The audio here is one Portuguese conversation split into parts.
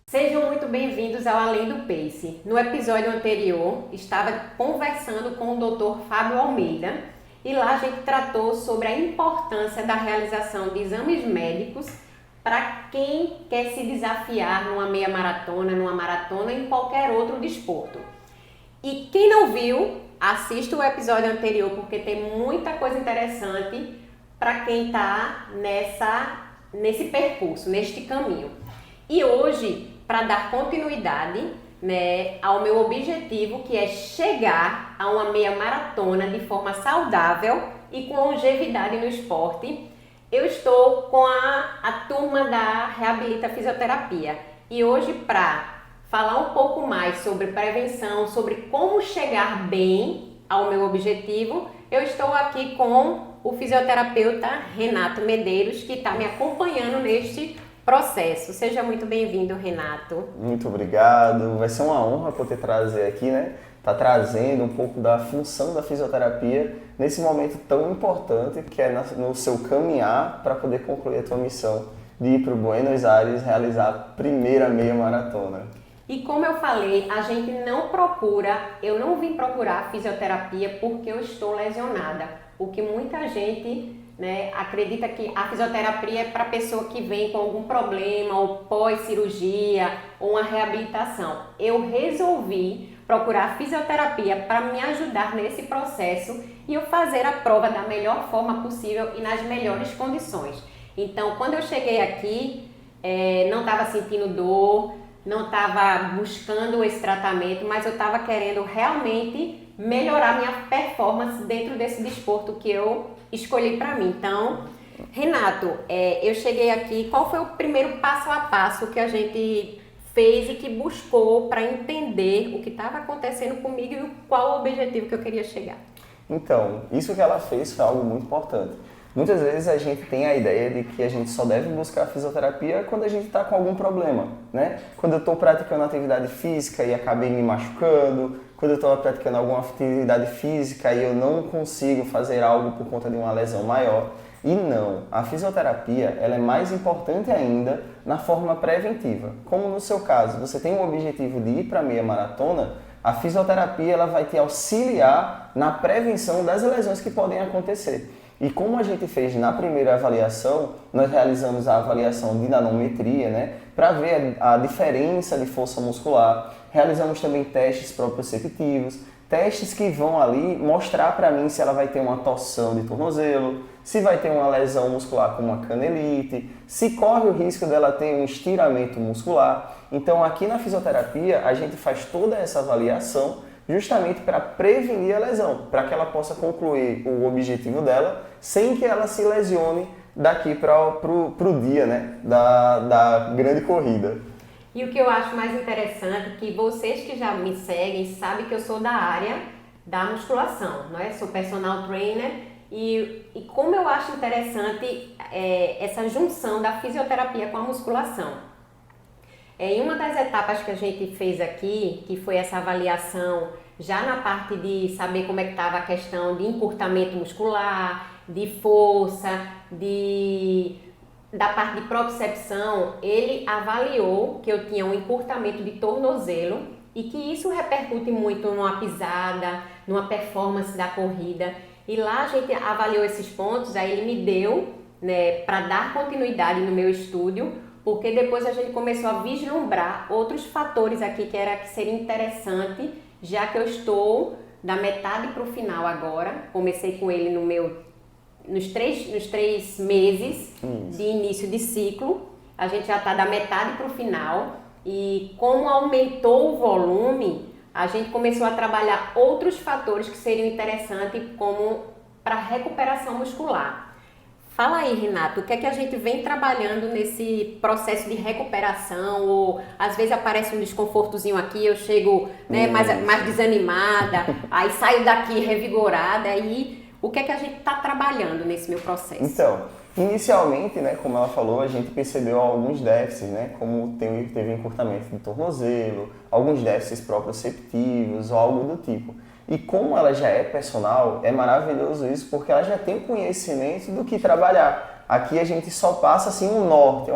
Sejam muito bem-vindos ao Além do Pace. No episódio anterior, estava conversando com o Dr. Fábio Almeida e lá a gente tratou sobre a importância da realização de exames médicos para quem quer se desafiar numa meia maratona, numa maratona, em qualquer outro desporto. E quem não viu, assista o episódio anterior porque tem muita coisa interessante para quem está nesse percurso, neste caminho. E hoje, para dar continuidade, ao meu objetivo, que é chegar a uma meia maratona de forma saudável e com longevidade no esporte, eu estou com a turma da Reabilita Fisioterapia. E hoje, para falar um pouco mais sobre prevenção, sobre como chegar bem ao meu objetivo, eu estou aqui com o fisioterapeuta Renato Medeiros, que está me acompanhando neste processo. Seja muito bem-vindo, Renato. Muito obrigado. Vai ser uma honra poder trazer aqui, Tá trazendo um pouco da função da fisioterapia nesse momento tão importante que é no seu caminhar para poder concluir a tua missão de ir para o Buenos Aires realizar a primeira meia maratona. E como eu falei, eu não vim procurar fisioterapia porque eu estou lesionada. O que muita gente acredita que a fisioterapia é para pessoa que vem com algum problema, ou pós-cirurgia, ou uma reabilitação. Eu resolvi procurar fisioterapia para me ajudar nesse processo e eu fazer a prova da melhor forma possível e nas melhores condições. Então, quando eu cheguei aqui, não estava sentindo dor, não estava buscando esse tratamento, mas eu estava querendo realmente melhorar minha performance dentro desse desporto que eu escolhi para mim. Então, Renato, eu cheguei aqui, qual foi o primeiro passo a passo que a gente fez e que buscou para entender o que estava acontecendo comigo e qual o objetivo que eu queria chegar? Então, isso que ela fez foi algo muito importante. Muitas vezes a gente tem a ideia de que a gente só deve buscar fisioterapia quando a gente está com algum problema, Quando eu estou praticando atividade física e acabei me machucando, quando eu estou praticando alguma atividade física e eu não consigo fazer algo por conta de uma lesão maior. E não, a fisioterapia ela é mais importante ainda na forma preventiva. Como no seu caso, você tem o objetivo de ir para a meia maratona, a fisioterapia ela vai te auxiliar na prevenção das lesões que podem acontecer. E como a gente fez na primeira avaliação, nós realizamos a avaliação de nanometria, para ver a diferença de força muscular. Realizamos também testes proprioceptivos, testes que vão ali mostrar para mim se ela vai ter uma torção de tornozelo, se vai ter uma lesão muscular como uma canelite, se corre o risco dela ter um estiramento muscular. Então aqui na fisioterapia a gente faz toda essa avaliação justamente para prevenir a lesão, para que ela possa concluir o objetivo dela sem que ela se lesione daqui para o dia da grande corrida. E o que eu acho mais interessante é que vocês que já me seguem sabem que eu sou da área da musculação, Sou personal trainer e como eu acho interessante essa junção da fisioterapia com a musculação. Em uma das etapas que a gente fez aqui, que foi essa avaliação já na parte de saber como é que estava a questão de encurtamento muscular, de força, da parte de propriocepção, ele avaliou que eu tinha um encurtamento de tornozelo e que isso repercute muito numa pisada, numa performance da corrida. E lá a gente avaliou esses pontos, aí ele me deu, para dar continuidade no meu estudo, porque depois a gente começou a vislumbrar outros fatores aqui que seria interessante, já que eu estou da metade para o final agora. Comecei com ele nos três meses de início de ciclo. A gente já está da metade para o final e como aumentou o volume, a gente começou a trabalhar outros fatores que seriam interessantes como para recuperação muscular. Fala aí, Renato, o que é que a gente vem trabalhando nesse processo de recuperação? Ou às vezes aparece um desconfortozinho aqui, eu chego mais desanimada, aí saio daqui revigorada. E o que é que a gente está trabalhando nesse meu processo? Então, inicialmente, como ela falou, a gente percebeu alguns déficits, como teve encurtamento de tornozelo, alguns déficits proprioceptivos ou algo do tipo. E como ela já é personal, é maravilhoso isso, porque ela já tem conhecimento do que trabalhar. Aqui a gente só passa assim um norte,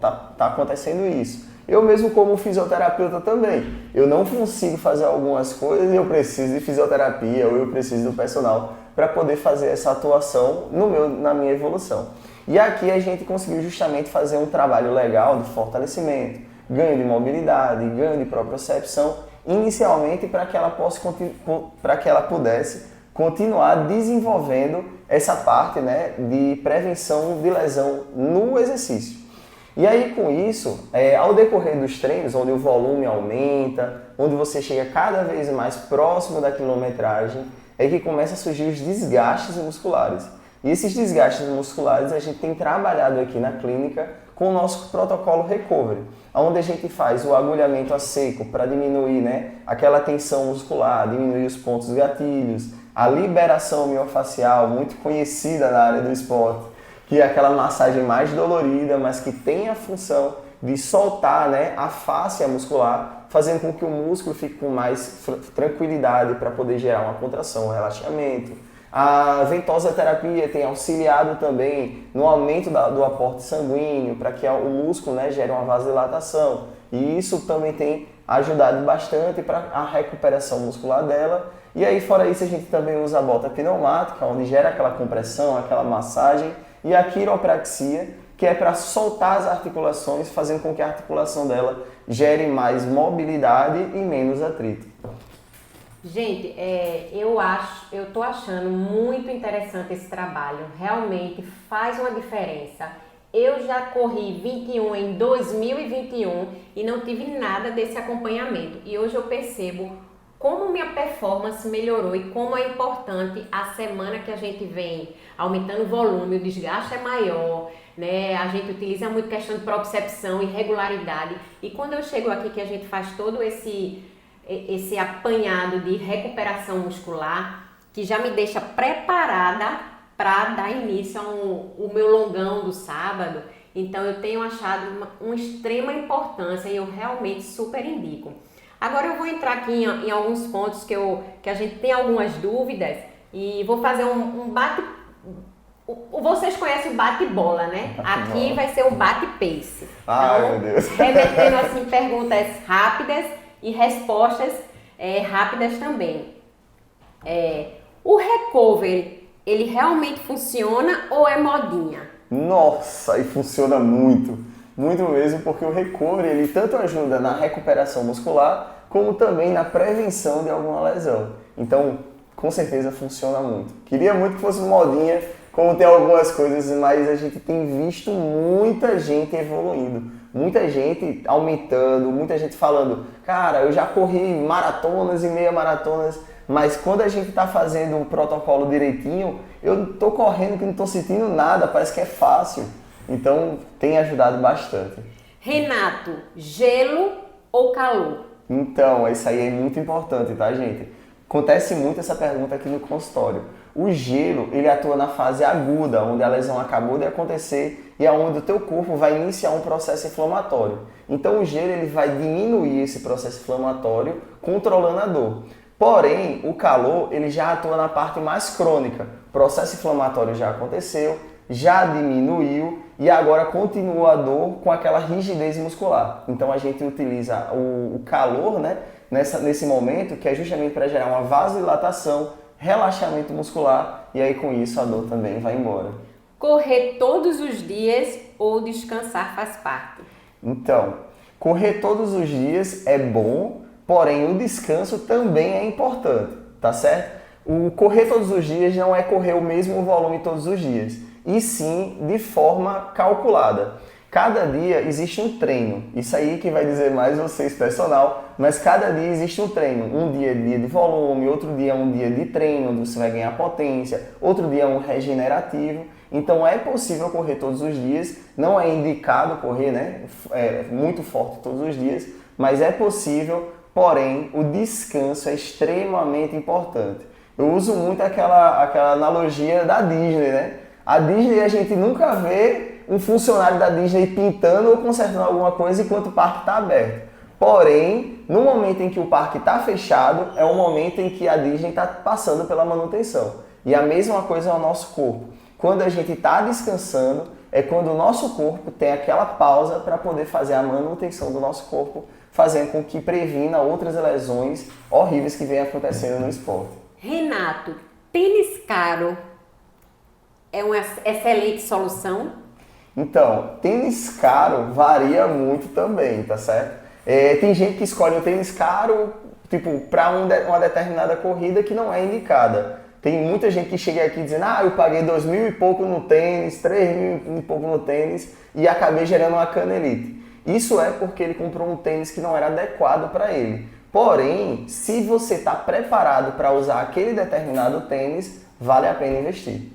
tá acontecendo isso. Eu mesmo como fisioterapeuta também, eu não consigo fazer algumas coisas e eu preciso de fisioterapia ou eu preciso do personal para poder fazer essa atuação na minha evolução. E aqui a gente conseguiu justamente fazer um trabalho legal de fortalecimento, ganho de mobilidade, ganho de propriocepção, inicialmente para que ela pudesse continuar desenvolvendo essa parte, né, de prevenção de lesão no exercício. E aí com isso, ao decorrer dos treinos, onde o volume aumenta, onde você chega cada vez mais próximo da quilometragem, é que começa a surgir os desgastes musculares. E esses desgastes musculares a gente tem trabalhado aqui na clínica com o nosso protocolo Recovery, onde a gente faz o agulhamento a seco para diminuir, né, aquela tensão muscular, diminuir os pontos gatilhos, a liberação miofascial, muito conhecida na área do esporte, que é aquela massagem mais dolorida, mas que tem a função de soltar, né, a fáscia muscular, fazendo com que o músculo fique com mais tranquilidade para poder gerar uma contração, um relaxamento. A ventosa terapia tem auxiliado também no aumento do aporte sanguíneo, para que o músculo, né, gere uma vasodilatação. E isso também tem ajudado bastante para a recuperação muscular dela. E aí, fora isso, a gente também usa a bota pneumática, onde gera aquela compressão, aquela massagem. E a quiropraxia, que é para soltar as articulações, fazendo com que a articulação dela gere mais mobilidade e menos atrito. Gente, eu tô achando muito interessante esse trabalho, realmente faz uma diferença. Eu já corri 21 em 2021 e não tive nada desse acompanhamento. E hoje eu percebo como minha performance melhorou e como é importante a semana que a gente vem aumentando o volume, o desgaste é maior, né? A gente utiliza muito questão de propriocepção e regularidade. E quando eu chego aqui que a gente faz todo esse apanhado de recuperação muscular, que já me deixa preparada para dar início ao meu longão do sábado. Então eu tenho achado uma extrema importância e eu realmente super indico. Agora eu vou entrar aqui em alguns pontos que a gente tem algumas dúvidas e vou fazer um bate... Vocês conhecem o bate-bola, né? Aqui vai ser o bate-pace. Ai, então, meu Deus. remetendo assim perguntas rápidas e respostas rápidas também. O recovery, ele realmente funciona ou é modinha? Nossa, e funciona muito. Muito mesmo, porque o recovery ele tanto ajuda na recuperação muscular, como também na prevenção de alguma lesão. Então, com certeza funciona muito. Queria muito que fosse modinha, como tem algumas coisas, mas a gente tem visto muita gente evoluindo. Muita gente aumentando, muita gente falando, cara, eu já corri maratonas e meia maratonas, mas quando a gente está fazendo um protocolo direitinho, eu estou correndo que não estou sentindo nada, parece que é fácil. Então, tem ajudado bastante. Renato, gelo ou calor? Então, isso aí é muito importante, tá, gente? Acontece muito essa pergunta aqui no consultório. O gelo, ele atua na fase aguda, onde a lesão acabou de acontecer e é onde o teu corpo vai iniciar um processo inflamatório. Então, o gelo ele vai diminuir esse processo inflamatório, controlando a dor. Porém, o calor, ele já atua na parte mais crônica. O processo inflamatório já aconteceu, já diminuiu e agora continua a dor com aquela rigidez muscular. Então a gente utiliza o calor, né, nesse momento, que é justamente para gerar uma vasodilatação, relaxamento muscular e aí com isso a dor também vai embora. Correr todos os dias ou descansar faz parte? Então, correr todos os dias é bom, porém o descanso também é importante, tá certo? O correr todos os dias não é correr o mesmo volume todos os dias, e sim de forma calculada. Cada dia existe um treino, isso aí que vai dizer mais vocês, personal, mas cada dia existe um treino. Um dia é dia de volume, outro dia é um dia de treino, onde você vai ganhar potência, outro dia é um regenerativo. Então é possível correr todos os dias, não é indicado correr, né, muito forte todos os dias, mas é possível, porém o descanso é extremamente importante. Eu uso muito aquela analogia da Disney, né? A Disney a gente nunca vê um funcionário da Disney pintando ou consertando alguma coisa enquanto o parque está aberto. Porém, no momento em que o parque está fechado, é o momento em que a Disney está passando pela manutenção. E a mesma coisa é o nosso corpo. Quando a gente está descansando, é quando o nosso corpo tem aquela pausa para poder fazer a manutenção do nosso corpo, fazendo com que previna outras lesões horríveis que vêm acontecendo no esporte. Renato, tênis caro é uma excelente solução? Então, tênis caro varia muito também, tá certo? Tem gente que escolhe um tênis caro, tipo, para uma determinada corrida que não é indicada. Tem muita gente que chega aqui dizendo, eu paguei 2.000 e pouco no tênis, 3.000 e pouco no tênis e acabei gerando uma canelite. Isso é porque ele comprou um tênis que não era adequado para ele. Porém, se você está preparado para usar aquele determinado tênis, vale a pena investir.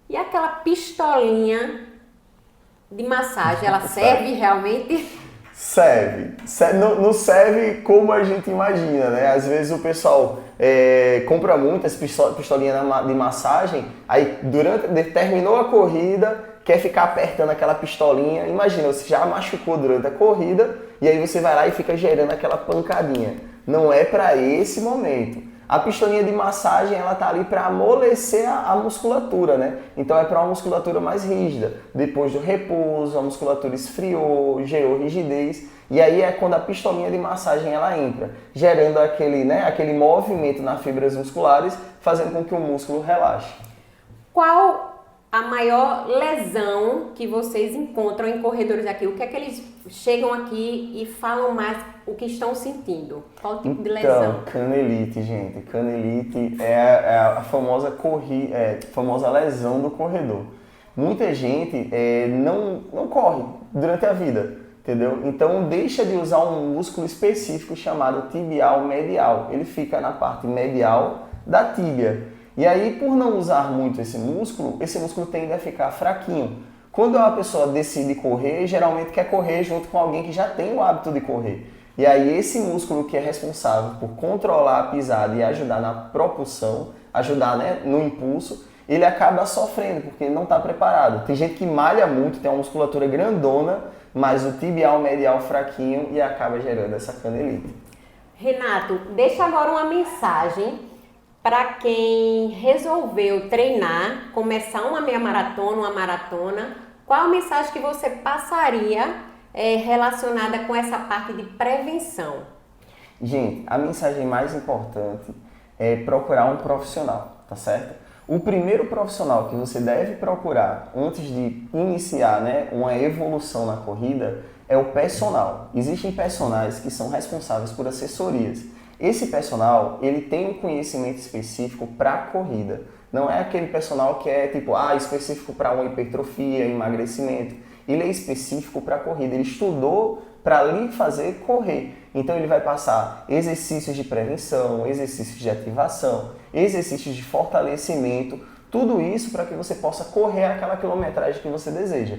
E aquela pistolinha de massagem, ela serve realmente? Serve. Não serve como a gente imagina, né? Às vezes o pessoal compra muitas pistolinhas de massagem, aí terminou a corrida, quer ficar apertando aquela pistolinha. Imagina, você já machucou durante a corrida e aí você vai lá e fica gerando aquela pancadinha. Não é para esse momento. A pistolinha de massagem, ela tá ali para amolecer a musculatura, né? Então é para uma musculatura mais rígida. Depois do repouso, a musculatura esfriou, gerou rigidez. E aí é quando a pistolinha de massagem ela entra, gerando aquele movimento nas fibras musculares, fazendo com que o músculo relaxe. Qual a maior lesão que vocês encontram em corredores aqui? O que é que eles chegam aqui e falam mais o que estão sentindo? Qual tipo de lesão? Então, canelite, gente. Canelite é a famosa lesão do corredor. Muita gente não corre durante a vida, entendeu? Então deixa de usar um músculo específico chamado tibial medial. Ele fica na parte medial da tíbia. E aí, por não usar muito esse músculo tende a ficar fraquinho. Quando uma pessoa decide correr, geralmente quer correr junto com alguém que já tem o hábito de correr. E aí, esse músculo que é responsável por controlar a pisada e ajudar na propulsão, ajudar, né, no impulso, ele acaba sofrendo, porque ele não está preparado. Tem gente que malha muito, tem uma musculatura grandona, mas o tibial medial fraquinho e acaba gerando essa canelite. Renato, deixa agora uma mensagem para quem resolveu treinar, começar uma meia maratona, uma maratona. Qual a mensagem que você passaria relacionada com essa parte de prevenção? Gente, a mensagem mais importante é procurar um profissional, tá certo? O primeiro profissional que você deve procurar antes de iniciar, né, uma evolução na corrida é o personal. Existem personagens que são responsáveis por assessorias. Esse personal, ele tem um conhecimento específico para a corrida. Não é aquele personal que é tipo, específico para uma hipertrofia, emagrecimento. Ele é específico para a corrida. Ele estudou para lhe fazer correr. Então ele vai passar exercícios de prevenção, exercícios de ativação, exercícios de fortalecimento, tudo isso para que você possa correr aquela quilometragem que você deseja.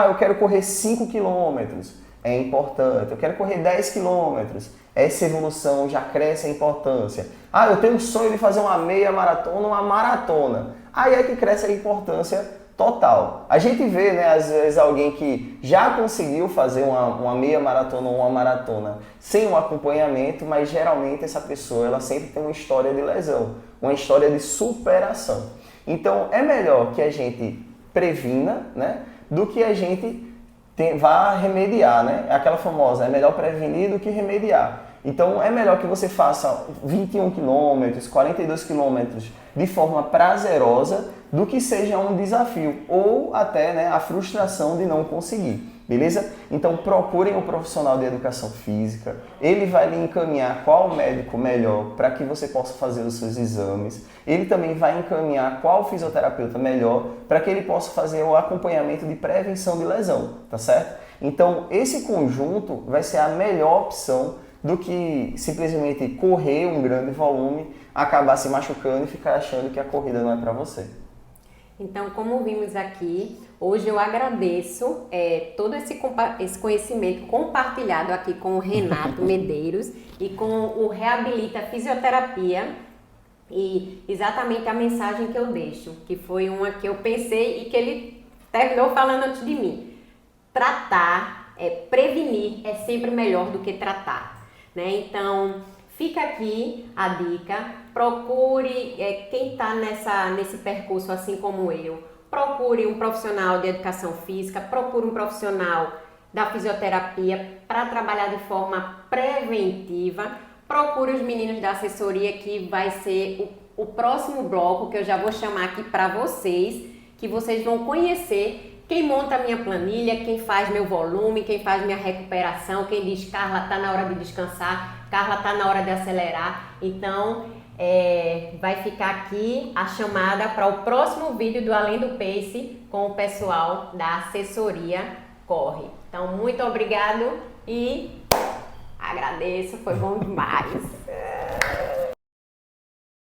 Eu quero correr 5 quilômetros. É importante. Eu quero correr 10 quilômetros. Essa evolução já cresce a importância. Eu tenho um sonho de fazer uma meia maratona, uma maratona. Aí é que cresce a importância total. A gente vê, né, às vezes alguém que já conseguiu fazer uma meia maratona ou uma maratona sem um acompanhamento, mas geralmente essa pessoa ela sempre tem uma história de lesão, uma história de superação. Então é melhor que a gente previna, né, do que a gente vá remediar, né? É aquela famosa, é melhor prevenir do que remediar. Então é melhor que você faça 21 km, 42 km de forma prazerosa do que seja um desafio ou até, né, a frustração de não conseguir, beleza? Então procurem um profissional de educação física, ele vai lhe encaminhar qual médico melhor para que você possa fazer os seus exames, ele também vai encaminhar qual fisioterapeuta melhor para que ele possa fazer o acompanhamento de prevenção de lesão, tá certo? Então esse conjunto vai ser a melhor opção do que simplesmente correr um grande volume, acabar se machucando e ficar achando que a corrida não é para você. Então, como vimos aqui, hoje eu agradeço todo esse conhecimento compartilhado aqui com o Renato Medeiros e com o Reabilita Fisioterapia e exatamente a mensagem que eu deixo, que foi uma que eu pensei e que ele terminou falando antes de mim. Prevenir é sempre melhor do que tratar, né? Então, fica aqui a dica, procure quem está nesse percurso assim como eu, procure um profissional de educação física, procure um profissional da fisioterapia para trabalhar de forma preventiva. Procure os meninos da assessoria, que vai ser o próximo bloco, que eu já vou chamar aqui para vocês, que vocês vão conhecer quem monta a minha planilha, quem faz meu volume, quem faz minha recuperação, quem diz: Carla, tá na hora de descansar, Carla, tá na hora de acelerar. Então, vai ficar aqui a chamada para o próximo vídeo do Além do Pace com o pessoal da assessoria Corre. Então, muito obrigado e agradeço, foi bom demais.